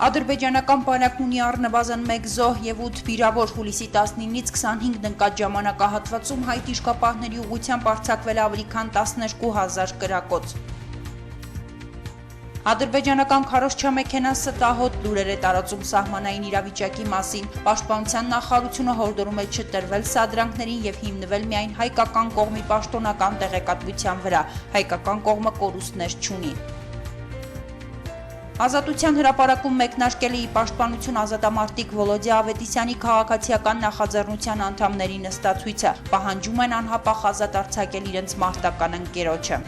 Ադրբեջանական բանակն ունի առնվազն 1 զոհ եւ 8 վիրավոր։ Հուլիսի 19-ից 25 ընկած ժամանակահատվածում հայ տիշկապահների ուղղությամբ արձակվել ավելի քան 12,000 կրակոց։ Ադրբեջանական քարոզչամեքենան ստահոդ լուրեր է տարածում սահմանային իրավիճակի մասին։ Պաշտպանության նախարարությունը հորդորում է չտրվել սադրանքներին եւ հիմնվել միայն հայկական կողմի պաշտոնական տեղեկատվության վրա։ Հայկական կողմը կորուստներ չունի։ Ազատության հրապարակում մեկնարկել է պաշտպանություն ազատամարտիկ Վոլոդիա Ավետիսյանի քաղաքացիական նախաձեռնության անդամների նստացույցը։ Պահանջում են անհապաղ ազատ արձակել իրենց մարտական ընկերոջը։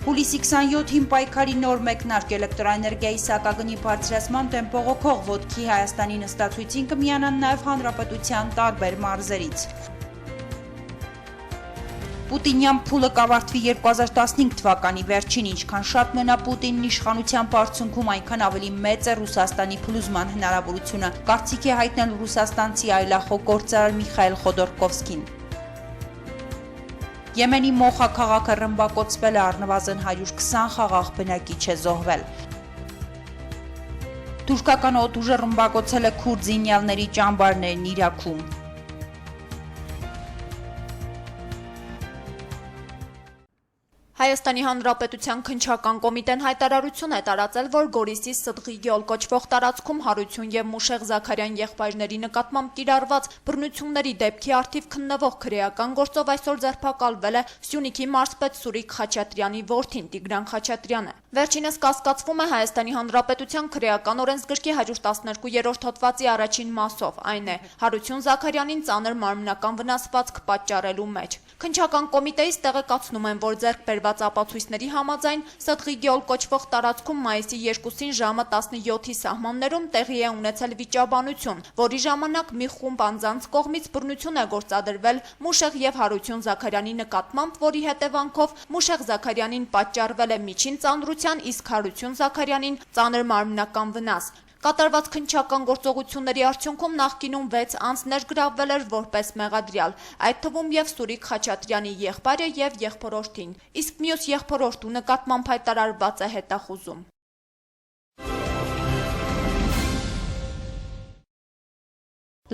Հուլիսի 27-ին պայքարի նոր մեկնարկ էլեկտրոէներգիայի սակագնի բարձրացման դեմ բողոքող ոտքի Հայաստանի նստացույցին կմիանան նաև հանրապետության տարբեր մարզերից։ Պուտինյան փուլը կավարտվի 2015 թվականի վերջին, ինչքան շատ մնա Պուտինն իշխանության բարձունքում, այնքան ավելի մեծ է Ռուսաստանի փլուզման հնարավորությունը, կարծիք է հայտնել ռուսաստանցի այլախոհ գործարար Միխայել Խոդորկովսկին։ Եմենի Մոխա քաղաքը ռմբակոծվել է, առնվազն 120 խաղաղ բնակիչ է զոհվել։ Թուրքական օդուժը ռմբակոծել է քուրդ զինյալների ճամբարներն Իրաքում։ Հայաստանի Հանրապետության քննչական կոմիտեն հայտարարություն է տարածել, որ Գորիսի Սդղի գյուղ կոչվող տարածքում Հարություն եւ Մուշեղ Զաքարյան եղբայրների նկատմամբ կիրառված բռնությունների դեպքի առթիվ քննվող քրեական գործով այսօր ձերբակալվել է Սյունիքի մարզպետ Սուրիկ Խաչատրյանի որդին Տիգրան Խաչատրյանը։ Վերջինս կասկածվում է Հայաստանի Հանրապետության քրեական օրենսգրքի 112-րդ հոդվածի առաջին մասով, այն է Հարություն Զաքարյանին ծանր մարմնական վնասվածք պատճառելու մեջ։ Քննչական կոմիտեից տեղեկացնում են, որ ձեռք բերված ապացույցների համաձայն Սդղի գյուղ կոչվող տարածքում մայիսի 2-ին ժամը 17-ի սահմաններում տեղի է ունեցել վիճաբանություն, որի ժամանակ մի խումբ անձանց կողմից բռնություն է գործադրվել Մուշեղ եւ Հարություն Զաքարյանի նկատմամբ, որի հետևանքով Մուշեղ Զաքարյանին պատճառվել է միջին ծանրության, իսկ Հարություն Զաքարյանին ծանր մարմնական վնաս։ Կատարված քննչական գործողությունների արդյունքում նախկինում 6 անձ ներգրավվել էր որպես մեղադրյալ, այդ թվում եւ Սուրիկ Խաչատրյանի եղբայրը եւ եղբորորդին, իսկ մյուս եղբորորդու նկատմամբ հայտարարված է հետախուզում։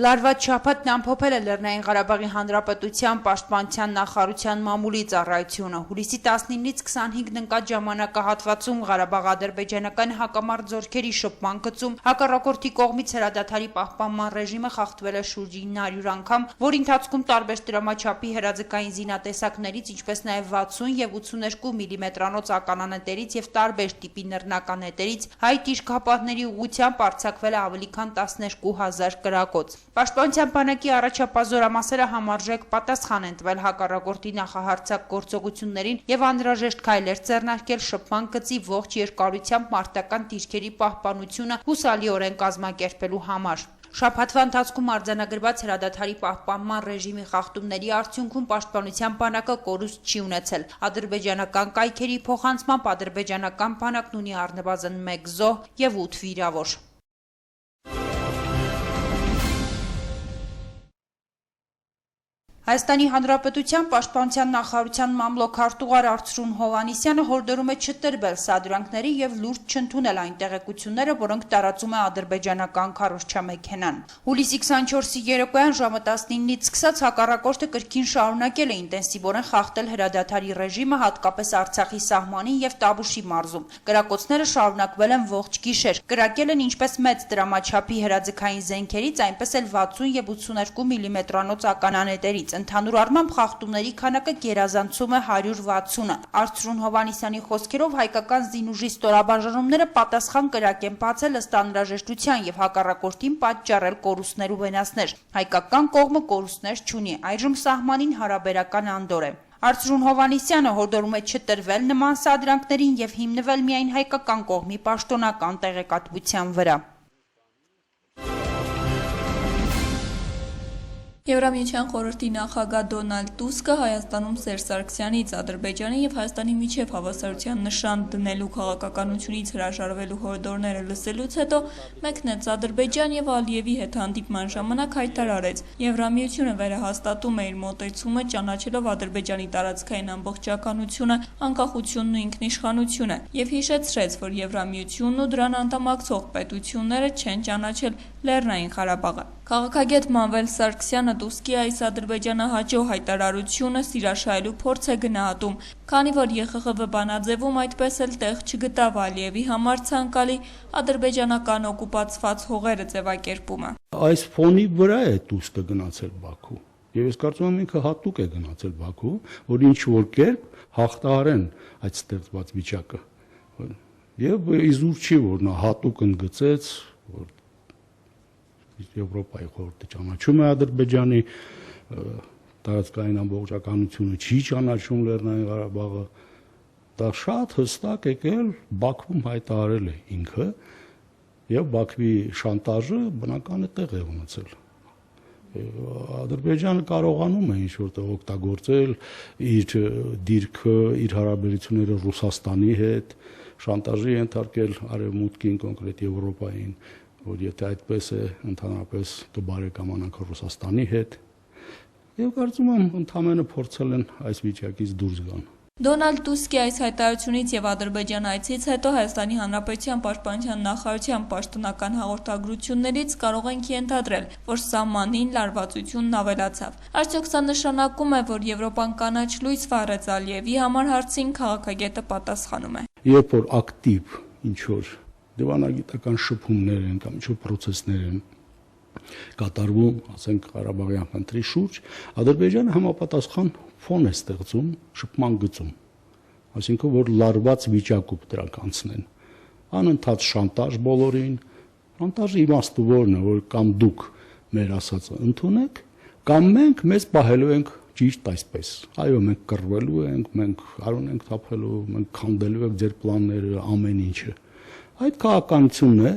Լարված շաբաթն ամփոփել է Լեռնային Ղարաբաղի Հանրապետության պաշտպանության նախարարության մամուլի ծառայությունը։ Հուլիսի 19-ից 25 ընկած ժամանակահատվածում Ղարաբաղ-ադրբեջանական հակամարտ զորքերի շփման գծում հակառակորդի կողմից հրադադարի պահպանման ռեժիմը խախտվել է շուրջ 900 անգամ, որի ընթացքում տարբեր դրամաչափի հրաձգային զինատեսակներից, ինչպես նաև 60 եւ 82 մմ-անոց ականանետերից եւ տարբեր տիպի նռնականետերից հայ տիշկապահների ուղղությամբ արձակվել է ավելի քան 12000 կրակոց։ Պաշտպանության բանակի առաջապահ զորամասերը համարժեք պատասխան են տվել հակառակորդի նախահարձակ գործողություններին եւ անհրաժեշտ քայլեր ձեռնարկել շփման գծի ողջ երկարությամբ մարտական դիրքերի պահպանությունը հուսալիորեն կազմակերպելու համար։ Շաբաթվա ընթացքում արձանագրված հրադադարի պահպանման ռեժիմի խախտումների արդյունքում պաշտպանության բանակը կորուստ չի ունեցել։ Ադրբեջանական կայքերի փոխանցմամբ ադրբեջանական բանակն ունի առնվազն 1 զոհ եւ 8 վիրավոր։ Հայաստանի Հանրապետության պաշտպանության նախարարության մամլոքարտուղար Արծրուն Հովհաննիսյանը հորդորում է չտրվել սադրանքների եւ լուրջ չընդունել այն տեղեկությունները, որոնք տարածում է ադրբեջանական քարոզչամեքենան։ Հուլիսի 24-ի երեկոյան ժամը 19-ից սկսած հակառակորդը կրկին շարունակել է ինտենսիվորեն խախտել հրադադարի ռեժիմը, հատկապես Արցախի սահմանին եւ Տաբուշի մարզում։ Կրակոցները շարունակվել են ողջ գիշեր։ Կրակել են ինչպես մեծ դրամաչափի հրաձգային զենքերից, այնպես էլ 60 եւ 82 մմ-անոց ականանետերից։ Ընդհանուր առմամբ խախտումների քանակը գերազանցում է 160-ը։ Արծրուն Հովհաննիսյանի խոսքերով հայկական զինուժի ստորաբաժանումները պատասխան կրակ են բացել ըստ անհրաժեշտության եւ հակառակորդին պատճառել կորուստներ ու վնասներ։ Հայկական կողմը կորուստներ չունի, այժմ սահմանին հարաբերական անդոր է։ Արծրուն Հովհաննիսյանը հորդորում է չտրվել նման սադրանքներին եւ հիմնվել միայն հայկական կողմի պաշտոնական տեղեկատվության վրա։ Եվրամիության խորհրդի նախագահ Դոնալդ Տուսկը Հայաստանում Սերժ Սարգսյանից Ադրբեջանի եւ Հայաստանի միջև հավասարության նշան դնելու քաղաքականությունից հրաժարվելու հորդորները լսելուց հետո մեկնեց Ադրբեջան եւ Ալիևի հետ հանդիպման ժամանակ հայտարարեց. Եվրամիությունը վերահաստատում է իր մոտեցումը ճանաչելով Ադրբեջանի տարածքային ամբողջականությունը, անկախությունն ու ինքնիշխանությունը եւ հիշեցրեց, որ Եվրամիությունն ու դրան անդամակցող պետությունները չեն ճանաչել Լեռնային Ղարաբաղը։ Քաղաքագետ Մանվել Սարգսյանը Տուսկի այս ադրբեջանահաճո հայտարարությունը սիրաշահելու փորձ է գնահատում, քանի որ ԵԽԽՎ բանաձևում այդպես էլ տեղ չգտավ Ալիևի համար ցանկալի ադրբեջանական օկուպացված հողերը ձևակերպումը։ Այս ֆոնի վրա է Տուսկը գնացել Բաքու։ Եվ ես կարծում եմ ինքը հատուկ է գնացել Բաքու, որ ինչ որ կերպ հաղթահարեն այդ ստեղծված վիճակը։ Եվ իզուր չի, որ նա հատուկ ընդգծեց, որ Եվրոպայի խորհուրդը ճանաչում է Ադրբեջանի տարածքային ամբողջականությունը, չի ճանաչում Լեռնային Ղարաբաղը, դա շատ հստակ եկել Բաքվում հայտարարել է ինքը, եւ Բաքվի շանտաժը բնական է տեղ է ունեցել։ Ադրբեջանը կարողանում է ինչ որտեղ օգտագործել իր դիրքը, իր հարաբերությունները Ռուսաստանի հետ, շանտաժի ենթարկել Արևմուտքին, կոնկրետ Եվրոպային, որ եթե այդպես է, ընդհանրապես կբարեկամանանք Ռուսաստանի հետ, եւ կարծում եմ ընդհանրապես փորձել են այս վիճակից դուրս գան։ Դոնալդ Տուսկի այս հայտարարությունից եւ Ադրբեջան այցից հետո Հայաստանի Հանրապետության Պաշտպանության նախարարության պաշտոնական հաղորդագրություններից կարող ենք ենթադրել, որ սահմանին լարվածությունն ավելացավ։ Արդյոք սա նշանակում է, որ Եվրոպան կանաչ լույս վառեց Ալիևի համար հարցին քաղաքագետը պատասխանում է։ Երբ որ ակտիվ ինչ որ դիվանագիտական շփումներ են կամ ինչ-որ պրոցեսներ են կատարվում, ասենք Ղարաբաղյան խնդրի շուրջ, Ադրբեջանը համապատասխան ֆոն է ստեղծում շփման գծում, այսինքն որ լարված վիճակով դրանք անցնեն, անընդհատ շանտաժ բոլորին, շանտաժի իմաստը որն է, որ կամ դուք մեր ասածը ընդունեք, կամ մենք մեզ պահելու ենք ճիշտ այսպես, այո, մենք կռվելու ենք, մենք արուն ենք թափելու, մենք քանդելու ենք ձեր պլանները, ամեն ինչը։ Այդ քաղաքականությունն է,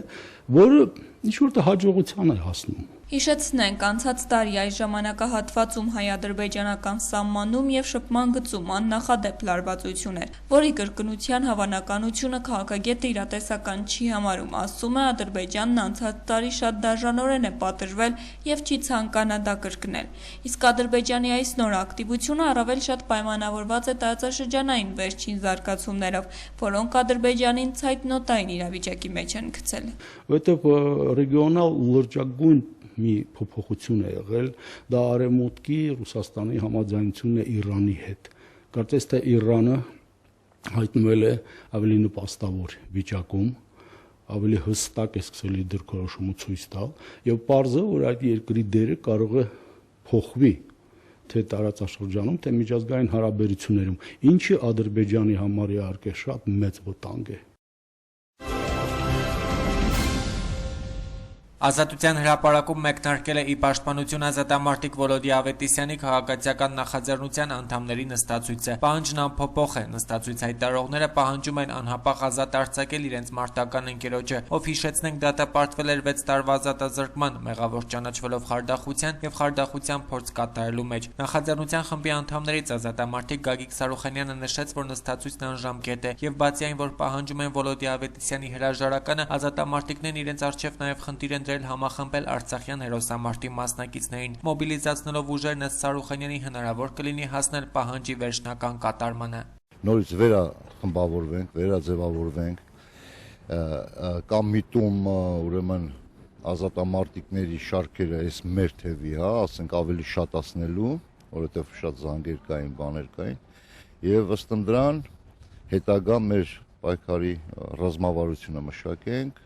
որը ինչ-որ հաջողության է հասնում։ Հիշեցնենք, անցած տարի այս ժամանակահատվածում հայ-ադրբեջանական սահմանում եւ շփման գծում աննախադեպ լարվածություն էր, որի կրկնության հավանականությունը քաղաքագետը իրատեսական չի համարում, ասում է Ադրբեջանն անցած տարի շատ դաժանորեն է պատժվել եւ չի ցանկանա դա կրկնել։ Իսկ Ադրբեջանի այս նոր ակտիվությունը առավել շատ պայմանավորված է տարածաշրջանային վերջին զարգացումներով, որոնք Ադրբեջանին ցայտնոտային իրավիճակի մեջ են գցել։ Որտեղ ռեգիոնալ լրջագույն մի փոփոխություն է եղել, դա Արևմուտքի Ռուսաստանի համաձայնությունն է Իրանի հետ։ Կարծես թե Իրանը հայտնվել է ավելի նպաստավոր վիճակում, ավելի հստակ է սկսել իր դիրքորոշումը ցույց տալ, եւ պարզ է, որ այդ երկրի դերը կարող է փոխվի թե տարածաշրջանում, թե միջազգային հարաբերություններում, ինչը Ադրբեջանի համար իհարկե շատ մեծ վտանգ է։ Ազատության հրապարակում մեկնարկել է ի պաշտպանություն ազատամարտիկ Վոլոդի Ավետիսյանի քաղաքացիական նախաձեռնության անդամների նստածույցը։ Պահանջն անփոփոխ է։ Նստածույց հայտարարողները պահանջում են անհապաղ ազատ արձակել իրենց մարտական ընկերոջը, ով հիշեցնենք դատապարտվել էր 6 տարվա ազատազրկման, մեղավոր ճանաչվելով խարդախության եւ խարդախության փորձ կատարելու մեջ։ Նախաձեռնության խմբի անդամներից ազատամարտիկ Գագիկ Սարուխանյանը նշեց, որ նստածույցն անժամկետ է եւ բացի այն, որ պահանջում են Վոլոդի Ավետիսյանի հրաժարականը, ազատամարտիկներն իրենց արժեվ նաեւ խնդիր են համախմբել Արցախյան հերոսամարտի մասնակիցներին, մոբիլիզացնելով ուժերն ըստ Սարուխանյանի հնարավոր կլինի հասնել պահանջի վերջնական կատարմանը։ Նորից վերախմբավորվենք, վերաձևավորվենք, կամ միտում ուրեմն ազատամարտիկների շարքերը այս մեր թևի, ասենք ավելի շատացնելու, որովհետև շատ զանգեր կային, բաներ կային, եւ ըստ դրան հետագա մեր պայքարի ռազմավարությունը մշակենք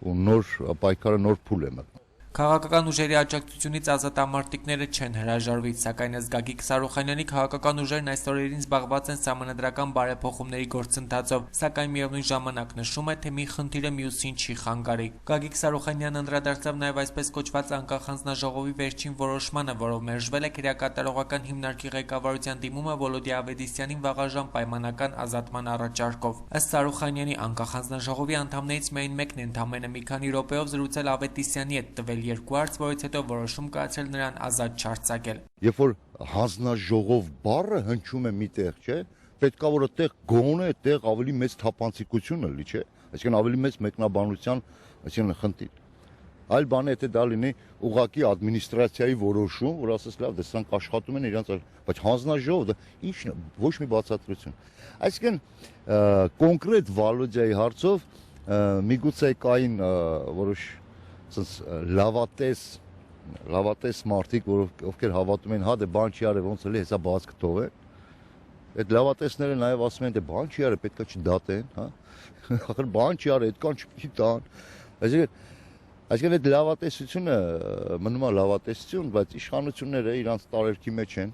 ու նոր պայքարը նոր փուլ է մտնում։ Քաղաքական ուժերի աջակցությունից ազատամարտիկները չեն հրաժարվի, սակայն ըստ Գագիկ Սարուխանյանի քաղաքական ուժերն այս օրերին զբաղված են սահմանադրական բարեփոխումների գործընթացով, սակայն միևնույն ժամանակ նշում է, թե մի խնդիրը մյուսին չի խանգարի։ Գագիկ Սարուխանյանը անդրադարձավ նաև այսպես կոչված անկախ հանձնաժողովի վերջին որոշմանը, որով մերժվել է քրեակատարողական հիմնարկի ղեկավարության դիմումը Վոլոդի Ավետիսյանին վաղաժամ պայմանական ազատման առաջարկով։ Ըստ Սարուխանյանի անկախ հանձնաժողովի անդամներից միայն մեկն է ընդամենը մի քանի րոպեով զրուցել Ավետիսյանի հետ տվել կազմել երկուարց, որից հետո որոշում կայացել նրան ազատ չարձակել։ Երբ որ հանձնաժողով բառը հնչում է միտեղ, չէ, պետքա որ այդտեղ գոնե այդտեղ ավելի մեծ թափանցիկություն լինի, չէ, այսինքն ավելի մեծ մեկնաբանության, այսինքն խնդիր։ Այլ բան է, եթե դա լինի ուղղակի ադմինիստրացիայի որոշում, որ ասես լավ, դե սրանք աշխատում են իրանց, բայց հանձնաժողովը ինչն է, ոչ մի բացատրություն։ Այսինքն կոնկրետ Վալոդյայի հարցով միգուցե կային որոշ ասես լավատես մարդիկ, ովքեր հավատում են, հա դե բան չի արել, ոնց էլի հեսա բաց կթողե։ Այդ լավատեսները նաև ասում են, դե բան չի արել, պետքա չդատեն, հա։ Ախր բան չի արել, այդքան չգիտան։ Այսինքն այդ լավատեսությունը մնում է լավատեսություն, բայց իշխանությունները իրանց տարերքի մեջ են։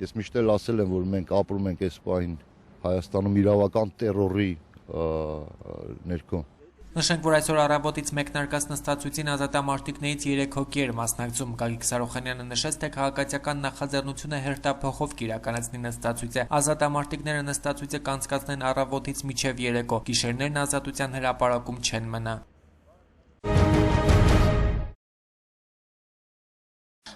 Ես միշտ էլ ասել եմ, որ մենք ապրում ենք այս պահին Հայաստանում իրավական տերորի ներքո։ Նշենք, որ այսօր առավոտից մեկնարկած նստածույցին ազատամարտիկներից 3 հոգի էր մասնակցում։ Գագիկ Սարոխանյանը նշեց, թե քաղաքացիական նախաձեռնությունը հերթափոխով կիրականացնի նստածույցը։ Ազատամարտիկները նստածույցը կանցկացնեն առավոտից մինչև երեկո։ Գիշերներն ազատության հրապարակում չեն մնա։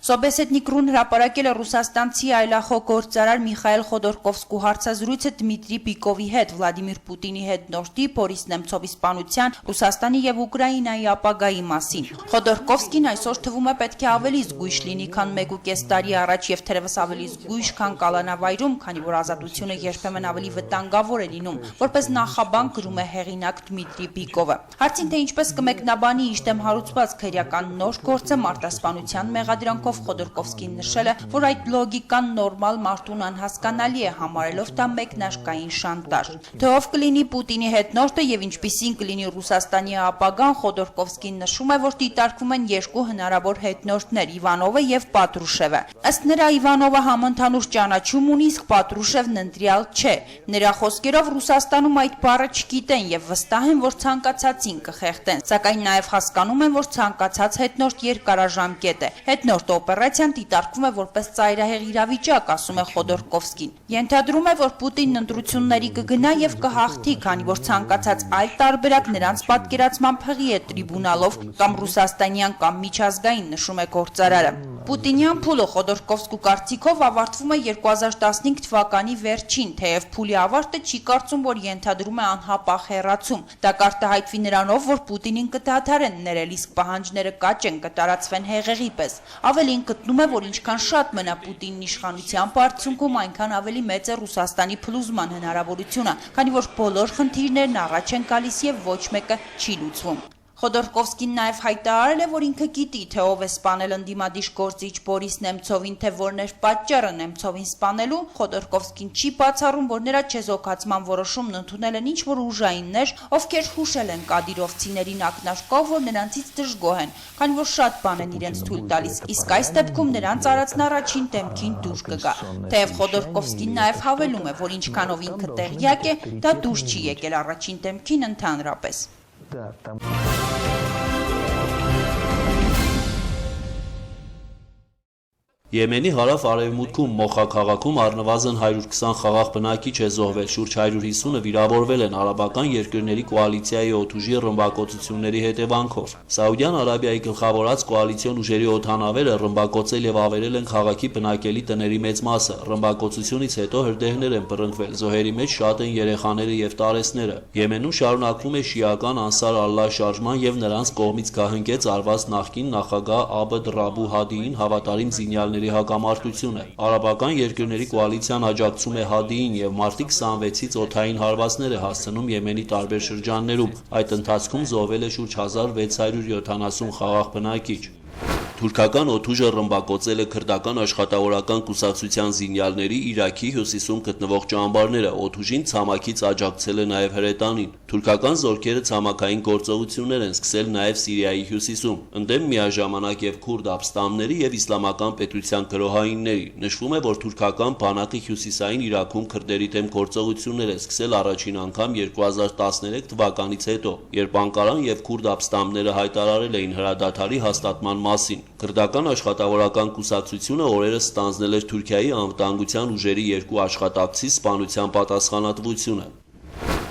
Սոբեսեթնիկրուն հրապարակել է ռուսաստանցի այլախոհ գործարար Միխայել Խոդորկովսկու հարցազրույցը Դմիտրի Պիկովի հետ, Վլադիմիր Պուտինի հետնորդի Բորիս Նեմցովի սպանության, Ռուսաստանի եւ Ուկրաինայի ապագայի մասին։ Խոդորկովսկին այսօր թվում է պետք է ավելի զգույշ լինի, քան 1.5 տարի առաջ եւ թերևս ավելի զգույշ, քան կալանավայրում, քանի որ ազատությունը երբեմն ավելի վտանգավոր է լինում, որպես նախաբան գրում է հեղինակ Դմիտրի Պիկովը։ Հարցին թե ինչպես կմեկնաբանի իր դեմ հարուցված քրեական նոր գործը մարտահրավերության մեղադրանքով Խոդորկովսկին նշել է, որ այդ լոգիկան նորմալ մարդուն անհասկանալի է, համարելով դա մեկնարկային շանտաժ։ Թե ով կլինի Պուտինի հետնորդը եւ ինչպիսին կլինի Ռուսաստանի ապագան, Խոդորկովսկին նշում է, որ դիտարկվում են երկու հնարավոր հետնորդներ՝ Իվանովը եւ Պատրուշևը։ Ըստ նրա Իվանովը համընդհանուր ճանաչում ունի, իսկ Պատրուշևն ընտրյալ չէ։ Նրա խոսքերով Ռուսաստանում այդ բառը չգիտեն եւ վստահ են, որ ցանկացածին կխեղդեն, սակայն նաեւ հասկանում են, որ ցանկացած հետնորդ երկարաժամկետ է։ Հետնորդ օպերացիան դիտարկվում է որպես ծայրահեղ իրավիճակ, ասում է Խոդորկովսկին։ Ենթադրում է, որ Պուտինն ընտրությունների կգնա եւ կհաղթի, քանի որ ցանկացած այլ տարբերակ նրանց պատկերացման փղի է տրիբունալով կամ ռուսաստանյան կամ միջազգային, նշում է գործարարը։ Պուտինյան փուլը Խոդորկովսկու կարծիքով ավարտվում է 2015 թվականի վերջին, թեև փուլի ավարտը չի կարծում, որ ենթադրում է անհապաղ հեռացում։ Դա կարտահայտվի նրանով, որ Պուտինին կդադարեն ներել, իսկ պահանջները կաճ են, կտարածվեն հեղեղի պես։ Ավելին գտնում է, որ ինչքան շատ մնա Պուտինն իշխանության արդյունքում, այնքան ավելի մեծ է Ռուսաստանի փլուզման հնարավորությունը, քանի որ բոլոր խնդիրներն առաջ են գալիս եւ ոչ մեկը չի լուծվում։ Խոդորկովսկին նաև հայտարարել է, որ ինքը գիտի, թե ով է սպանել ընդդիմադիր գործիչ Բորիս Նեմցովին, թե որն էր պատճառը Նեմցովին սպանելու։ Խոդորկովսկին չի բացառում, որ նրա չեզոքացման որոշումն ընդունել են ինչ-որ ուժայիններ, ովքեր հուշել են կադիրովցիներին ակնարկով, որ նրանցից դժգոհ են, քանի որ շատ բան են իրենց թույլ տալիս, իսկ այս դեպքում նրանց արածն առաջին դեմքին դուր կգա։ Թեև Խոդորկովսկին նաև հավելում է, որ ինչքանով ինքը տեղյակ է, դա դուր չի եկել առաջին դեմքին ընդհանրապես։ Да, там... Եմենի հարավ-արևմուտքում Մոխա քաղաքում առնվազն 120 խաղաղ բնակիչ է զոհվել, շուրջ 150-ը վիրավորվել են արաբական երկրների կոալիցիայի օդուժի ռմբակոծությունների հետևանքով։ Սաուդյան Արաբիայի գլխավորած կոալիցիոն ուժերի օդանավերը ռմբակոծել եւ ավերել են քաղաքի բնակելի տների մեծ մասը։ Ռմբակոծությունից հետո հրդեհներ են բռնկվել, զոհերի մեջ շատ են երեխաները եւ տարեցները։ Եմենում շարունակվում է շիական Անսար Ալլահ շարժման եւ նրանց կողմից գահընկեց արված նախկին նախագահ Աբդ Ռաբու Հադիին հավատարիմ զինյալների հակամարտությունը։ Արաբական երկրների կոալիցիան աջակցում է Հադիին եւ մարտի 26-ից օդային հարվածներ է հասցնում Եմենի տարբեր շրջաններում։ Այդ ընթացքում զոհվել է շուրջ 1670 խաղաղ բնակիչ։ Թուրքական օդուժը ռմբակոծել է քրդական աշխատավորական կուսակցության զինյալների Իրաքի հյուսիսում գտնվող ճամբարները, օդուժին ցամաքից աջակցել է նաև հրետանին։ Թուրքական զորքերը ցամաքային գործողություններ են սկսել նաև Սիրիայի հյուսիսում, ընդդեմ միաժամանակ եւ քուրդ ապստամբների եւ իսլամական պետության գրոհայինների։ Նշվում է, որ թուրքական բանակը հյուսիսային Իրաքում քրդերի դեմ գործողություններ է սկսել առաջին անգամ 2013 թվականից հետո, երբ Անկարան եւ քուրդ ապստամբները հայտարարել էին հրադադարի հաստատման մասին։ Քրդական աշխատավորական կուսակցությունը օրերս ստանձնել էր Թուրքիայի անվտանգության ուժերի երկու աշխատակցի սպանության պատասխանատվությունը։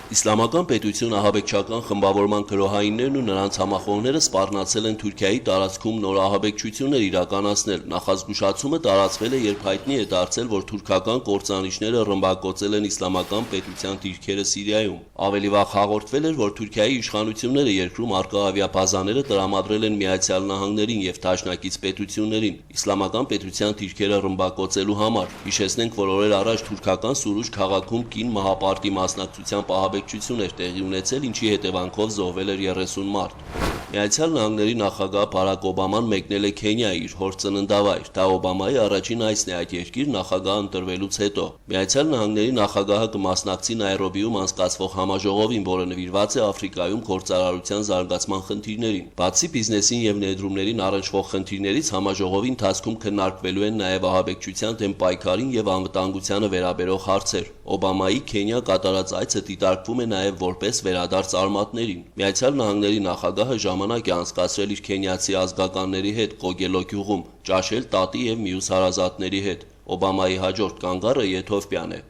Իսլամական պետություն ահաբեկչական խմբավորման գրոհայիններն ու նրանց համախոհները սպառնացել են Թուրքիայի տարածքում նոր ահաբեկչություններ իրականացնել։ Նախազգուշացումը տարածվել է, երբ հայտնի է դարձել, որ թուրքական կործանիչները ռմբակոծել են իսլամական պետության դիրքերը Սիրիայում։ Ավելի վաղ հաղորդվել էր, որ Թուրքիայի իշխանությունները երկրում առկա ավիաբազաները տրամադրել են Միացյալ Նահանգներին եւ դաշնակից պետություններին իսլամական պետության դիրքերը ռմբակոծելու համար։ Հիշեցնենք, որ օրեր առաջ թուրքական Սուրուջ քաղաքում կին մահապարտի մասնակցությամբ ահաբեկչություն էր տեղի ունեցել, ինչի հետևանքով զոհվել էր 30 մարդ։ Միացյալ Նահանգների նախագահ Բարակ Օբաման մեկնել է Քենիա իր հոր ծննդավայր։ Դա Օբամայի առաջին այցն է այդ երկիր նախագահ ընտրվելուց հետո։ Միացյալ Նահանգների նախագահը կմասնակցի Նայրոբիում անցկացվող համաժողովին, որը նվիրված է Աֆրիկայում գործարարության զարգացման խնդիրներին։ Բացի բիզնեսին եւ ներդրումներին առնչվող խնդիրներից, համաժողովի ընթացքում քննարկվելու են նաեւ ահաբեկչության դեմ պայքարին եւ անվտանգությանը վերաբերող հարցեր։ Օբամայի Քենիա կատարած այցը դիտարկվում է նաեւ որպես վերադարձ արմատներին։ Միացյալ Նահանգների նախագահը ժամանակ է անցկացրել իր քենիացի ազգականների հետ Կոգելո գյուղում, ճաշել տատի եւ մյուս հարազատների հետ։ Օբամայի հաջորդ կանգառը Եթովպիան է։